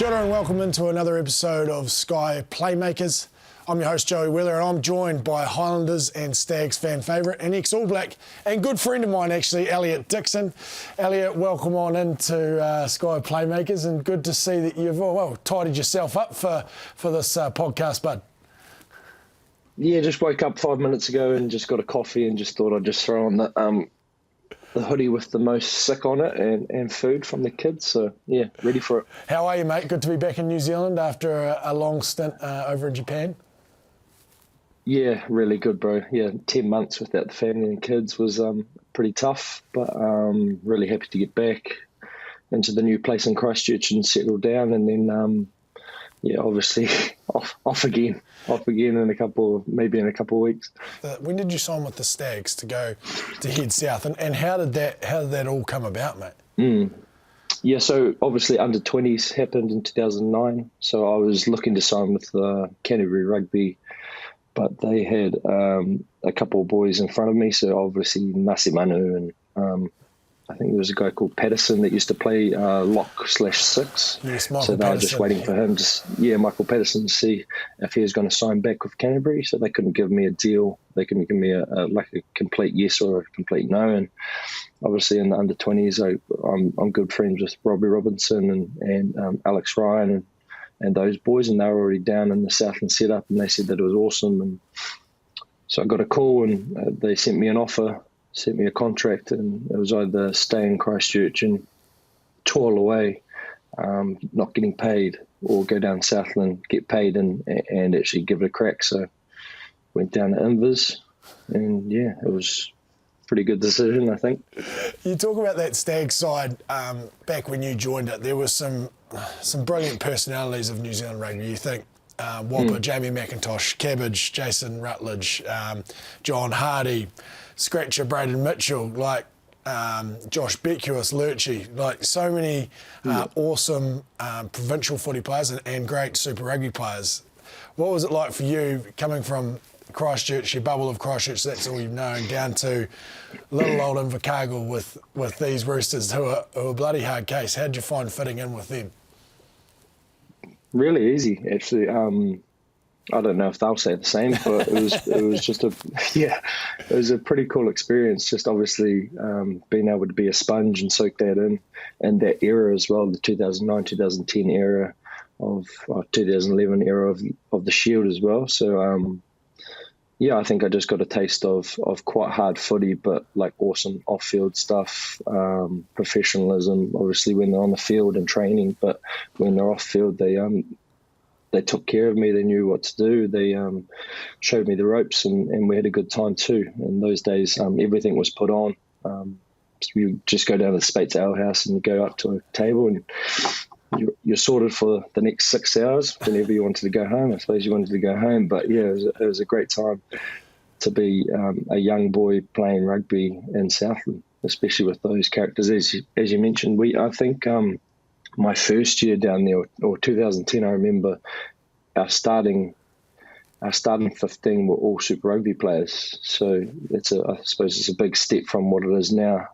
Kia ora and welcome into another episode of Sky Playmakers. I'm your host Joey Wheeler and I'm joined by Highlanders and Stags fan favourite and ex-All Black and good friend of mine actually, Elliot Dixon. Elliot, welcome on into Sky Playmakers and good to see that you've tidied yourself up for this podcast, bud. Yeah, just woke up 5 minutes ago and just got a coffee and just thought I'd just throw on the hoodie with the most sick on it and food from the kids. So, yeah, ready for it. How are you, mate? Good to be back in New Zealand after a long stint over in Japan. Yeah, really good, bro. Yeah, 10 months without the family and kids was pretty tough, but really happy to get back into the new place in Christchurch and settle down. And then, obviously off again in a couple of weeks. When did you sign with the Stags to head south, and how did that all come about, mate? Yeah, so obviously under 20s happened in 2009. So I was looking to sign with Canterbury Rugby, but they had a couple of boys in front of me. So obviously Nasi Manu and I think there was a guy called Patterson that used to play lock/six. Yes, Michael so they were just waiting for him Michael Patterson, to see if he was going to sign back with Canterbury. So they couldn't give me a deal. They couldn't give me a complete yes or a complete no. And obviously in the under 20s, I'm good friends with Robbie Robinson and Alex Ryan and those boys, and they were already down in the Southland setup, and they said that it was awesome. And so I got a call, and they sent me an offer. Sent me a contract, and it was either stay in Christchurch and toil away, not getting paid, or go down Southland, get paid, and actually give it a crack. So went down to Invis, and yeah, it was a pretty good decision, I think. You talk about that Stag side back when you joined it. There were some brilliant personalities of New Zealand rugby. You think Whopper, Jamie McIntosh, Cabbage, Jason Rutledge, John Hardy, Scratcher, Braden Mitchell, Josh Beckwith, Lurchie, so many awesome provincial footy players and great Super Rugby players. What was it like for you coming from Christchurch, your bubble of Christchurch, that's all you've known, down to little old Invercargill with these Roosters who are bloody hard case? How did you find fitting in with them? Really easy, actually. I don't know if they'll say the same, but it was just it was a pretty cool experience. Just obviously being able to be a sponge and soak that in, and that era as well, the 2009, 2010 era of 2011 era of the Shield as well. So I think I just got a taste of quite hard footy, but awesome off-field stuff, professionalism. Obviously when they're on the field and training, but when they're off-field, they took care of me. They knew what to do. They showed me the ropes, and we had a good time too. In those days, everything was put on. So you just go down to the Spates Ale House and you go up to a table, and you're sorted for the next 6 hours. Whenever you wanted to go home, I suppose you wanted to go home. But yeah, it was a great time to be a young boy playing rugby in Southland, especially with those characters. As you mentioned, I think. My first year down there, or 2010, I remember our starting 15 were all Super Rugby players. So I suppose it's a big step from what it is now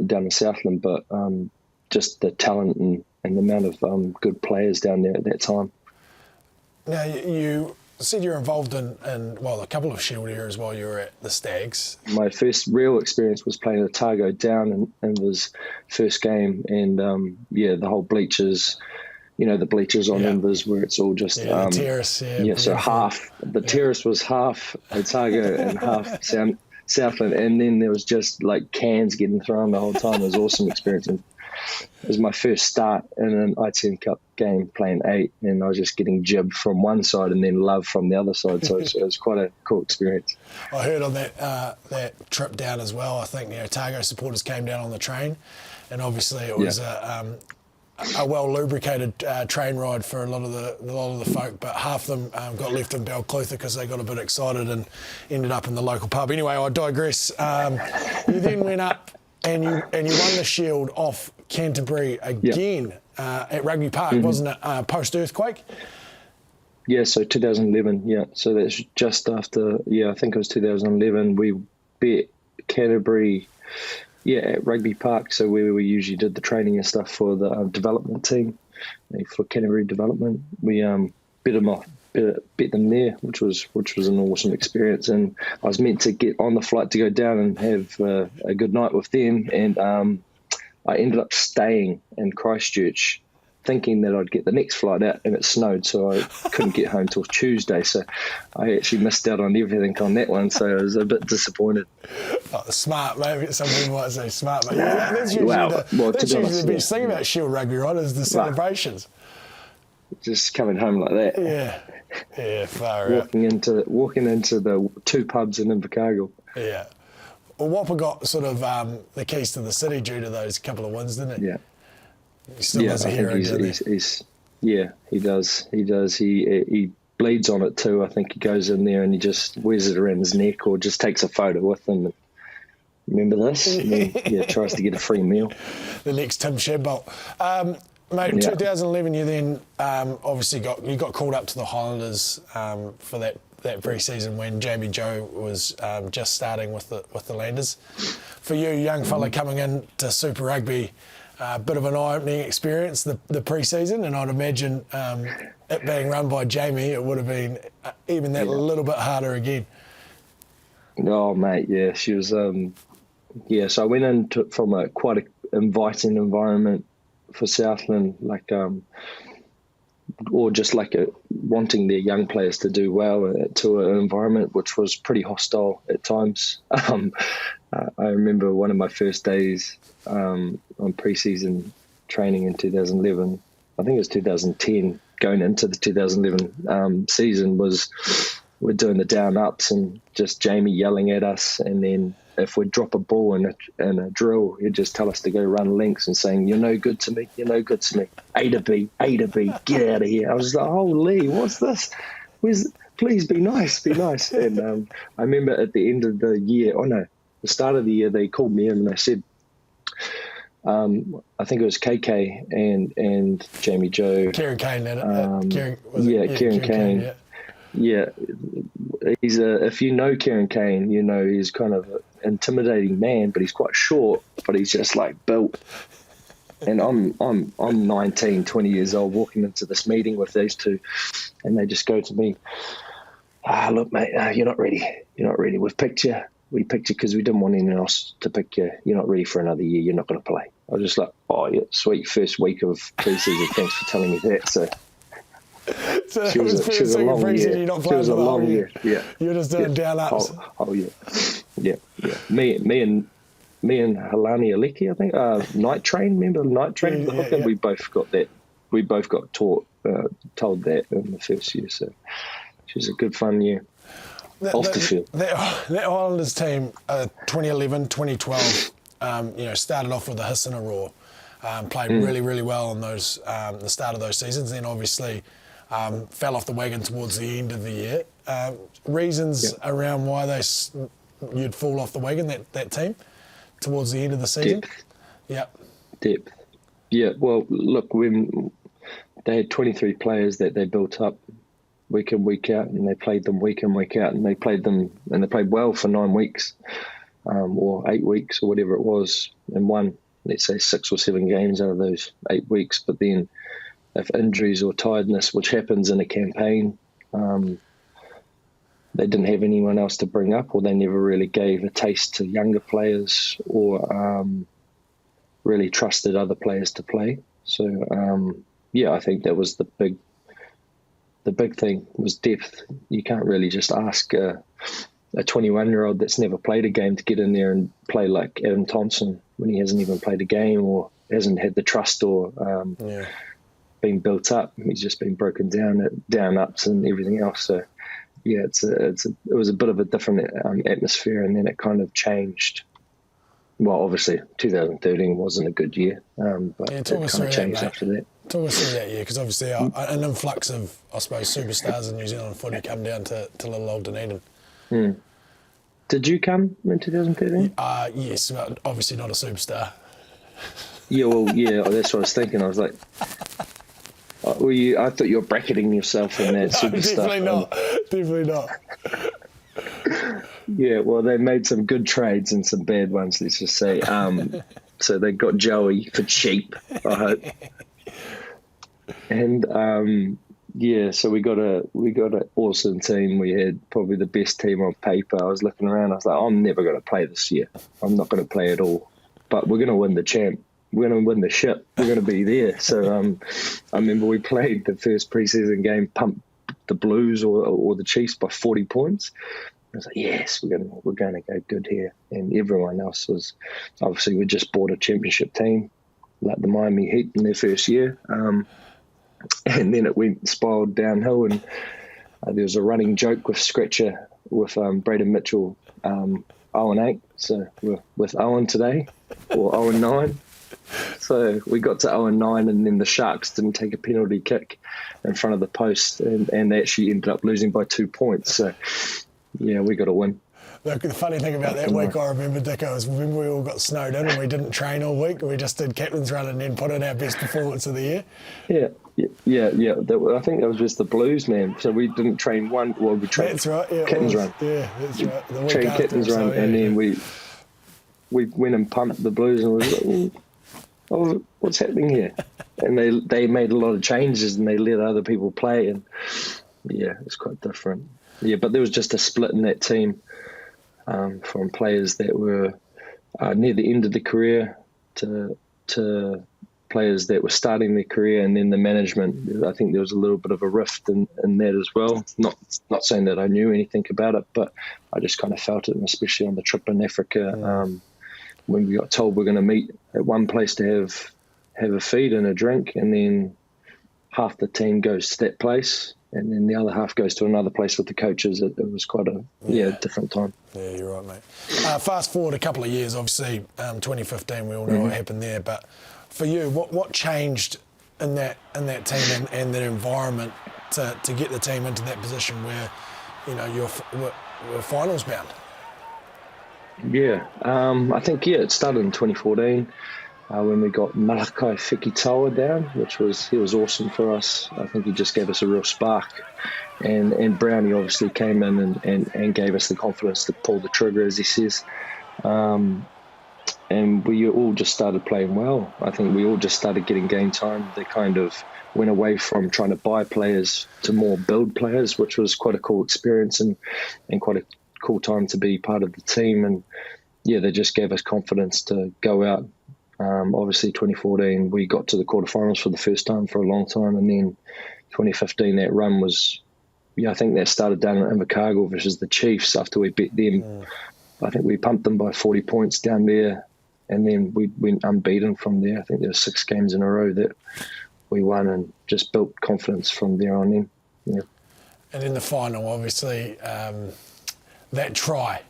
down in Southland, but just the talent and the amount of good players down there at that time. Now, you said you're involved in a couple of Shield eras while you were at the Stags. My first real experience was playing Otago down in his first game, and the whole bleachers, the bleachers on Invis where it's all just the terrace. So half the terrace was half Otago and half Southland, and then there was just cans getting thrown the whole time. It was an awesome experience. And it was my first start in an ITM Cup game playing 8, and I was just getting jibbed from one side and then love from the other side. So it was quite a cool experience. I heard on that trip down as well, I think Otago supporters came down on the train, and obviously it was a well lubricated train ride for a lot of the folk, but half of them got left in Balclutha because they got a bit excited and ended up in the local pub. Anyway, I digress. You then went up and you won the Shield off Canterbury again at Rugby Park, wasn't it? Post-earthquake? Yeah, so 2011, yeah. So that's just after, I think it was 2011. We beat Canterbury, at Rugby Park, so where we usually did the training and stuff for the development team. for Canterbury development. We bet them there, which was an awesome experience. And I was meant to get on the flight to go down and have a good night with them, and I ended up staying in Christchurch, thinking that I'd get the next flight out, and it snowed, so I couldn't get home till Tuesday. So I actually missed out on everything on that one. So I was a bit disappointed. Oh, smart, maybe some people might say smart, but yeah, that's usually the best thing about Shield Rugby, right? Is the celebrations. Just coming home like that. Yeah, far walking into the two pubs in Invercargill. Yeah. Well, Whopper got sort of the keys to the city due to those couple of wins, didn't he? Yeah. He still has a hero, he does. He bleeds on it too. I think he goes in there and he just wears it around his neck or just takes a photo with him. And, remember this? And then, tries to get a free meal. The next Tim Shadbolt. Mate, in 2011, you then obviously got called up to the Highlanders for that pre-season when Jamie Joe was just starting with the Landers. For you, young fella coming in to Super Rugby, a bit of an eye-opening experience, the pre-season, and I'd imagine it being run by Jamie, it would have been even that little bit harder again. Oh, mate, yeah, she was. So I went in from quite an inviting environment for Southland, or just wanting their young players to do well to an environment which was pretty hostile at times. I remember one of my first days on pre-season training in 2011, I think it was 2010, going into the 2011 season, we're doing the down-ups and just Jamie yelling at us, and then if we drop a ball in a drill, he'd just tell us to go run links and saying, "You're no good to me, you're no good to me. A to B, get out of here." I was like, "Holy, what's this? Please be nice, be nice." And I remember at the end of the year, the start of the year, they called me in and they said, I think it was KK and Jamie Joe. Kieran Kane, Kieran Kane. Yeah, he's if you know Kieran Kane, you know he's kind of an intimidating man, but he's quite short, but he's just built. And I'm 19, 20 years old, walking into this meeting with these two, and they just go to me, "Look, mate, you're not ready. We picked you because we didn't want anyone else to pick you. You're not ready for another year. You're not going to play." I was just like, "Oh, yeah, sweet first week of pre-season. Thanks for telling me that." So she was a long year. She was a long year. Yeah, you're just doing down-ups. Oh yeah. Me and Helani Aleki, I think, Night Train. Remember Night Train? Yeah. We both got that. We both got told that in the first year. So she was a good fun year. Off the field. That Highlanders team, 2011, 2012, started off with a hiss and a roar. Played really, really well on those the start of those seasons. Then obviously fell off the wagon towards the end of the year. Reasons around why you'd fall off the wagon, that team, towards the end of the season? Depth. Yeah, well, look, when they had 23 players that they built up week in, week out, and they played them week in, week out, and they played well for 9 weeks or 8 weeks or whatever it was, and won, let's say, 6 or 7 games out of those 8 weeks. But then if injuries or tiredness, which happens in a campaign, they didn't have anyone else to bring up, or they never really gave a taste to younger players, or really trusted other players to play. So, I think that was the big thing was depth. You can't really just ask a 21-year-old that's never played a game to get in there and play like Adam Thompson when he hasn't even played a game or hasn't had the trust or been built up. He's just been broken down at down-ups and everything else. So, yeah, it was a bit of a different atmosphere, and then it kind of changed. Well, obviously, 2013 wasn't a good year, but it kind of changed after that. Talk us through that year, because obviously an influx of, I suppose, superstars in New Zealand footy come down to little old Dunedin. Did you come in 2013? Yes, but obviously not a superstar. That's what I was thinking. I was like, I thought you were bracketing yourself in that superstar. Definitely not. Yeah, well, they made some good trades and some bad ones, let's just say. So they got Joey for cheap, I hope. And so we got an awesome team. We had probably the best team on paper. I was looking around. I was like, I'm never going to play this year. I'm not going to play at all. But we're going to win the champ. We're going to win the ship. We're going to be there. So I remember we played the first preseason game, pumped the Blues or the Chiefs by 40 points. I was like, yes, we're going to go good here. And everyone else was, obviously, we just bought a championship team, like the Miami Heat in their first year. And then it spiraled downhill, and there was a running joke with Scratcher, with Braden Mitchell, 0-8. So we're with 0 today, or 0-9. So we got to 0-9, and then the Sharks didn't take a penalty kick in front of the post, and they actually ended up losing by 2 points. So, yeah, we got to win. Look, the funny thing about that week, I remember, Dicko, is remember we all got snowed in and we didn't train all week, and we just did captain's run and then put in our best performance of the year. Yeah. I think that was just the Blues, man. So we didn't train one. Well, we trained. That's right. Yeah, captain's run. Yeah, that's right. The week trained after, captain's run, and then we went and pumped the Blues, and was like, oh, what's happening here? And they made a lot of changes, and they let other people play, and yeah, it's quite different. Yeah, but there was just a split in that team, from players that were near the end of the career to players that were starting their career, and then the management. I think there was a little bit of a rift in that as well. Not saying that I knew anything about it, but I just kind of felt it, and especially on the trip in Africa, when we got told we're going to meet at one place to have a feed and a drink, and then half the team goes to that place, and then the other half goes to another place with the coaches. It was quite a different time. Yeah, you're right, mate. Fast forward a couple of years, obviously, 2015, we all know what happened there. But for you, what changed in that team and that environment to get the team into that position where, you know, you're finals bound? Yeah, I think it started in 2014. When we got Malakai Fekitoa down, he was awesome for us. I think he just gave us a real spark. And Brownie obviously came in and gave us the confidence to pull the trigger, as he says. And we all just started playing well. I think we all just started getting game time. They kind of went away from trying to buy players to more build players, which was quite a cool experience and quite a cool time to be part of the team. And yeah, they just gave us confidence to go out. Obviously, 2014, we got to the quarterfinals for the first time for a long time. And then 2015, that run was, I think that started down in Invercargill versus the Chiefs after we beat them. I think we pumped them by 40 points down there. And then we went unbeaten from there. I think there were 6 games in a row that we won, and just built confidence from there on in. Yeah. And in the final, obviously, that try.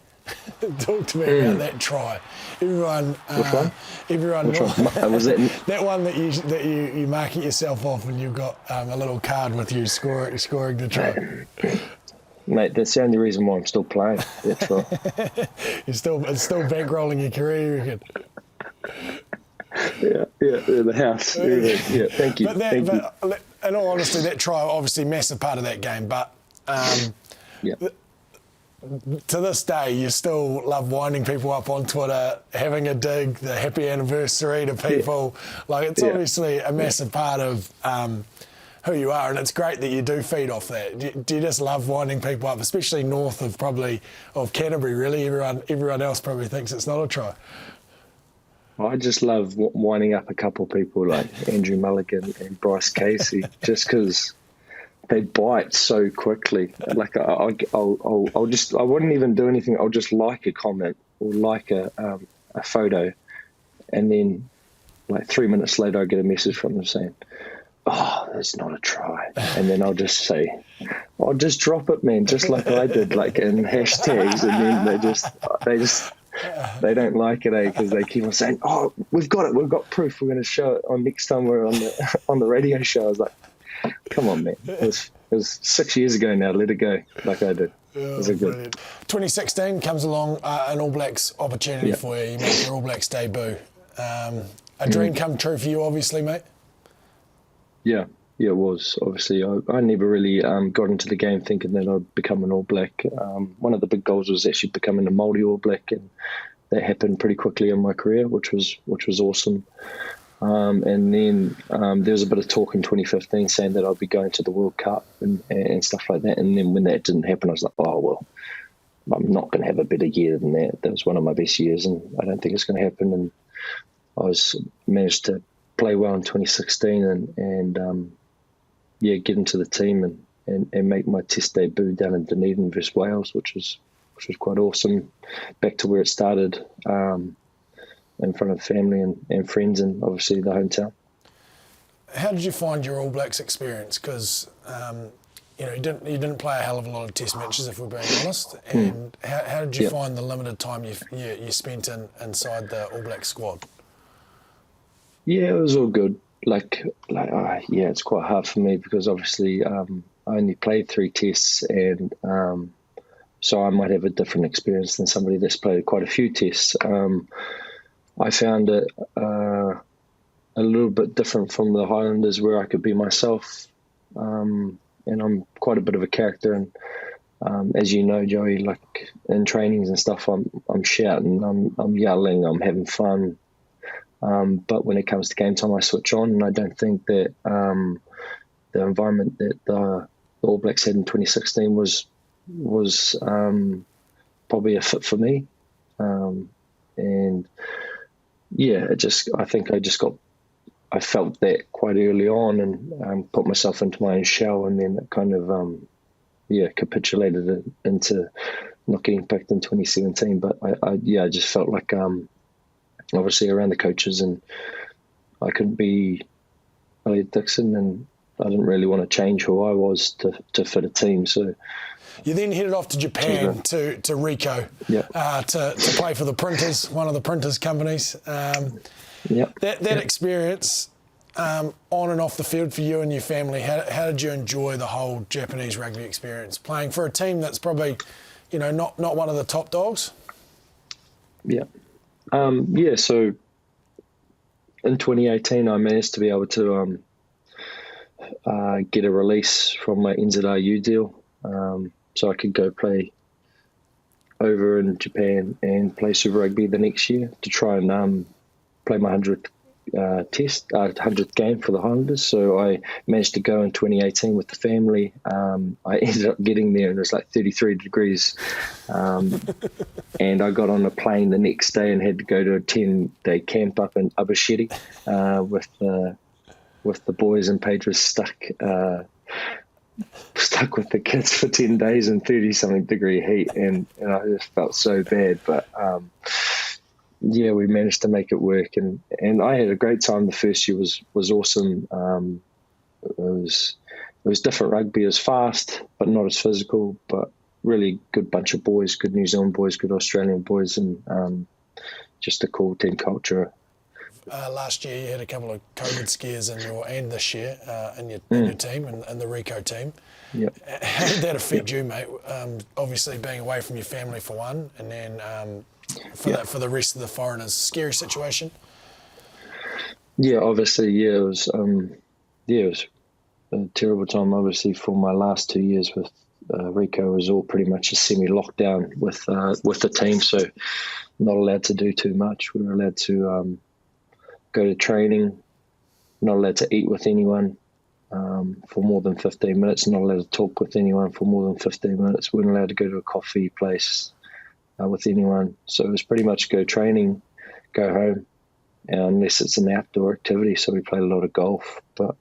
Talk to me about that try. Everyone, Which one? Everyone. Which one? Was that that one that you mark it yourself off, and you've got a little card with you scoring the try. Mate, that's the only reason why I'm still playing. That's right. It's still bankrolling your career, you reckon? Yeah, the house. Yeah, thank you. But in all honesty, that try, obviously, massive part of that game. But to this day, you still love winding people up on Twitter, having a dig, the happy anniversary to people. Like, it's obviously a massive part of who you are, and it's great that you do feed off that. Do you just love winding people up, especially north of Canterbury, really? Everyone else probably thinks it's not a try. I just love winding up a couple of people like Andrew Mulligan and Bryce Casey, just because they bite so quickly. Like I wouldn't even do anything. I'll just like a comment or like a photo, and then like 3 minutes later I get a message from them saying, "Oh, that's not a try," and then I'll just say, "I'll just drop it, man," just like I did, like in hashtags, and then they don't like it, because they keep on saying, "Oh, we've got it, we've got proof, we're going to show it on next time we're on the radio show." I was like, come on, man. It was 6 years ago now. Let it go, like I did. It was good. 2016 comes along, an All Blacks opportunity for you. You make your All Blacks debut. A dream come true for you, obviously, mate. Yeah, it was. Obviously, I never really got into the game thinking that I'd become an All Black. One of the big goals was actually becoming a Māori All Black, and that happened pretty quickly in my career, which was awesome. And then there was a bit of talk in 2015 saying that I'd be going to the World Cup and stuff like that. And then when that didn't happen, I was like, oh, well, I'm not going to have a better year than that. That was one of my best years, and I don't think it's going to happen. And I managed to play well in 2016 and get into the team and make my Test debut down in Dunedin versus Wales, which was quite awesome. Back to where it started, in front of family and friends, and obviously the hometown. How did you find your All Blacks experience? Because you didn't play a hell of a lot of Test matches, if we're being honest. And how did you find the limited time you spent inside the All Black squad? Yeah, it was all good. It's quite hard for me because obviously I only played 3 tests, and so I might have a different experience than somebody that's played quite a few tests. I found it a little bit different from the Highlanders, where I could be myself, and I'm quite a bit of a character. And as you know, Joey, like in trainings and stuff, I'm shouting, I'm yelling, I'm having fun. But when it comes to game time, I switch on, and I don't think that the environment that the All Blacks had in 2016 was probably a fit for me. And yeah, I felt that quite early on, and put myself into my own shell, and then it kind of capitulated into not getting picked in 2017. But I just felt like obviously around the coaches, and I couldn't be Elliot Dixon, and I didn't really want to change who I was to fit a team. So you then headed off to Japan to Ricoh to play for the Printers, one of the Printers companies. That experience on and off the field for you and your family, how did you enjoy the whole Japanese rugby experience, playing for a team that's probably, not one of the top dogs? So in 2018, I managed to be able to get a release from my NZRU deal, so I could go play over in Japan and play Super Rugby the next year to try and play my 100th game for the Highlanders. So I managed to go in 2018 with the family. I ended up getting there and it was like 33 degrees. And I got on a plane the next day and had to go to a 10-day camp up in Abashiri with the boys, and Paige was stuck with the kids for 10 days in 30-something degree heat. And I just felt so bad. But we managed to make it work, and I had a great time. The first year was awesome. It was different rugby. It was fast, but not as physical. But really good bunch of boys, good New Zealand boys, good Australian boys, and just a cool team culture. Last year you had a couple of COVID scares and this year in your team and the Ricoh team. Yep. How did that affect you, mate? Obviously being away from your family for one, and then for the rest of the foreigners, scary situation. Yeah, obviously, it was a terrible time. Obviously, for my last 2 years with Ricoh, was all pretty much a semi-lockdown with the team, so not allowed to do too much. We were allowed to go to training, not allowed to eat with anyone for more than 15 minutes, not allowed to talk with anyone for more than 15 minutes. We weren't allowed to go to a coffee place with anyone. So it was pretty much go training, go home, unless it's an outdoor activity. So we played a lot of golf. But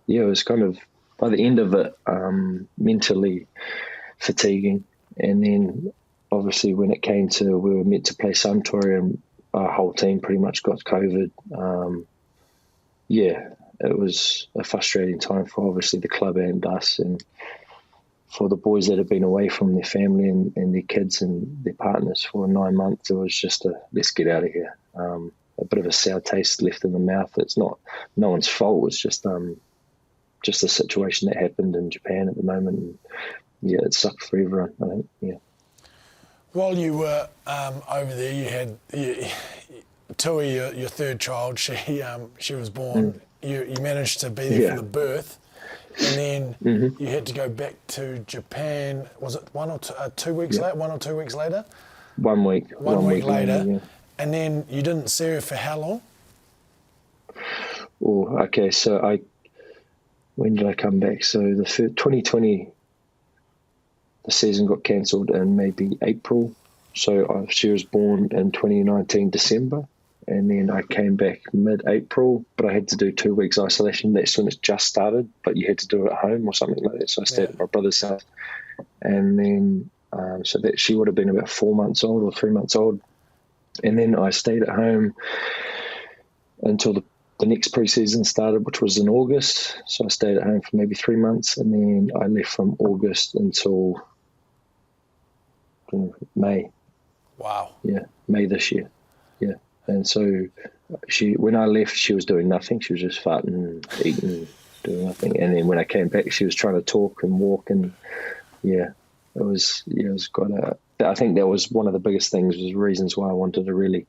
it was kind of, by the end of it, mentally fatiguing. And then obviously when it came to, we were meant to play Suntory, and our whole team pretty much got COVID. It was a frustrating time for obviously the club and us, and for the boys that had been away from their family and their kids and their partners for 9 months. It was just let's get out of here. A bit of a sour taste left in the mouth. It's not no one's fault. It's just a situation that happened in Japan at the moment. And it sucked for everyone, I think. Yeah. While you were over there, you had Tui, your third child. She was born. You managed to be there for the birth, and then you had to go back to Japan. Was it 1 or 2 weeks later? 1 or 2 weeks later? 1 week. One week later, and then you didn't see her for how long? When did I come back? So the 2020, the season got cancelled in maybe April. So she was born in 2019 December, and then I came back mid-April, but I had to do 2 weeks isolation. That's when it just started, but you had to do it at home or something like that. So I stayed at my brother's house, and then so that she would have been about 4 months old or 3 months old, and then I stayed at home until the next pre-season started, which was in August. So I stayed at home for maybe 3 months, and then I left from August until May. Wow. Yeah, May this year. Yeah. And so when I left, she was doing nothing. She was just farting, eating, doing nothing. And then when I came back, she was trying to talk and walk, and it was quite I think that was one of the biggest things, was reasons why I wanted to really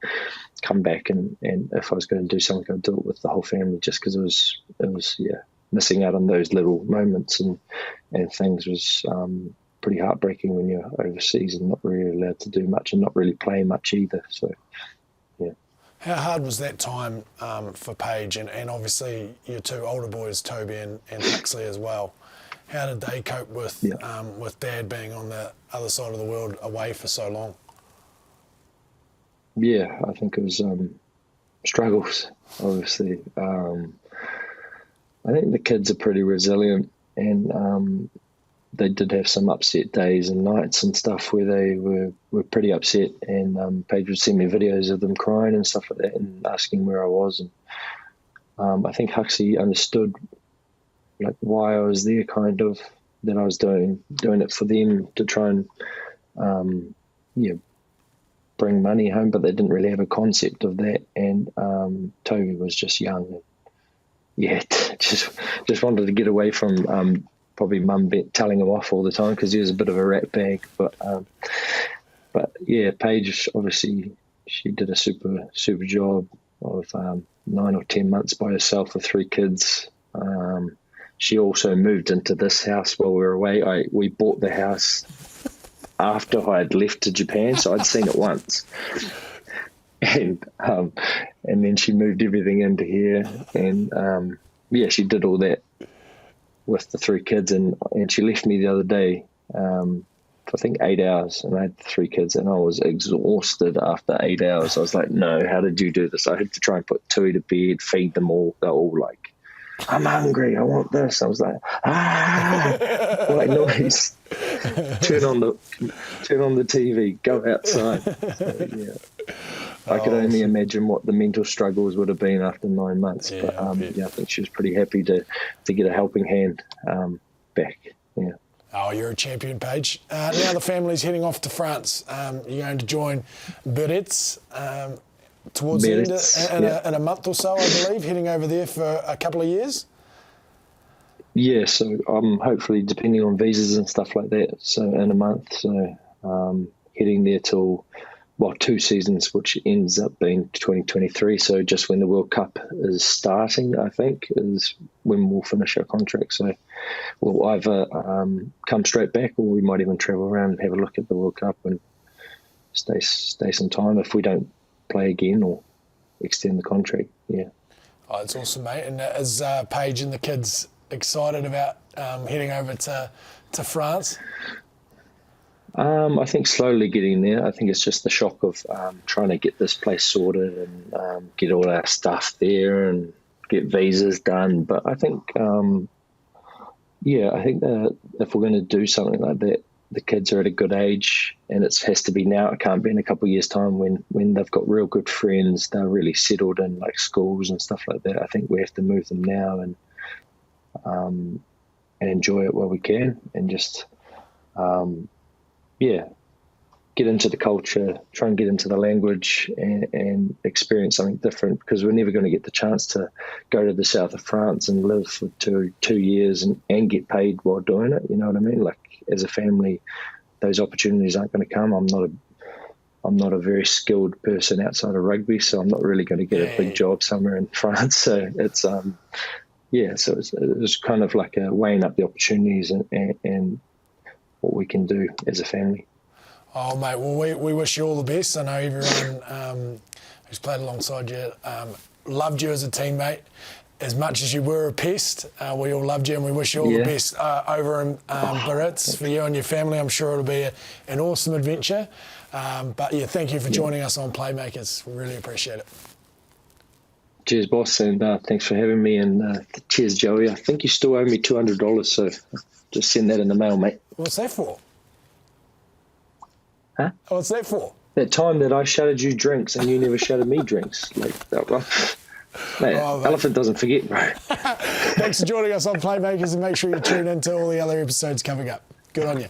come back, and if I was going to do something, I'd do it with the whole family, just because it was missing out on those little moments and things was pretty heartbreaking when you're overseas and not really allowed to do much and not really play much either. So, yeah. How hard was that time for Paige and obviously your two older boys, Toby and Huxley as well? How did they cope with Dad being on the other side of the world away for so long? Yeah, I think it was struggles, obviously. I think the kids are pretty resilient, and they did have some upset days and nights and stuff where they were pretty upset, and Paige would send me videos of them crying and stuff like that and asking where I was. And I think Huxley understood like why I was there, kind of, that I was doing it for them to try and bring money home, but they didn't really have a concept of that. And Toby was just young, and just wanted to get away from probably mum telling him off all the time, because he was a bit of a rat bag. But Paige, obviously, she did a super job of 9 or 10 months by herself with 3 kids. She also moved into this house while we were away. We bought the house after I had left to Japan, so I'd seen it once. And then she moved everything into here, and she did all that with the 3 kids, and she left me the other day for I think 8 hours, and I had 3 kids, and I was exhausted after 8 hours. I was like, no, how did you do this? I had to try and put Tui to bed, feed them all. They're all like, I'm hungry, I want this. I was like, white noise. Turn on the TV, go outside. So, I could only imagine what the mental struggles would have been after 9 months. But I think she was pretty happy to get a helping hand back. Yeah. Oh, you're a champion, Paige. Now the family's heading off to France. You're going to join Biarritz towards the end in a month or so, I believe, heading over there for a couple of years. Yeah, so hopefully, depending on visas and stuff like that, so in a month. So heading there till 2 seasons, which ends up being 2023. So just when the World Cup is starting, I think, is when we'll finish our contract. So we'll either come straight back, or we might even travel around and have a look at the World Cup and stay some time if we don't play again or extend the contract. Yeah. Oh, that's awesome, mate. And is Paige and the kids excited about heading over to France? I think slowly getting there. I think it's just the shock of trying to get this place sorted and get all our stuff there and get visas done. But I think, I think that if we're going to do something like that, the kids are at a good age, and it has to be now. It can't be in a couple of years' time when they've got real good friends, they're really settled in like schools and stuff like that. I think we have to move them now and enjoy it while we can, and just get into the culture, try and get into the language, and experience something different, because we're never going to get the chance to go to the south of France and live for two years and get paid while doing it. You know what I mean? Like, as a family, those opportunities aren't going to come. I'm not a very skilled person outside of rugby, so I'm not really going to get a big job somewhere in France. So it's so it's kind of like weighing up the opportunities and what we can do as a family. Oh, mate, well, we wish you all the best. I know everyone who's played alongside you loved you as a teammate, as much as you were a pest, we all loved you, and we wish you all the best over in Biarritz for you and your family. I'm sure it'll be an awesome adventure. But yeah, thank you for joining us on Playmakers. We really appreciate it. Cheers, boss, and thanks for having me. And cheers, Joey. I think you still owe me $200, so just send that in the mail, mate. What's that for? Huh? What's that for? That time that I shouted you drinks and you never shouted me drinks. Like that one. Mate, elephant doesn't forget, bro. Thanks for joining us on Playmakers, and make sure you tune into all the other episodes coming up. Good on you.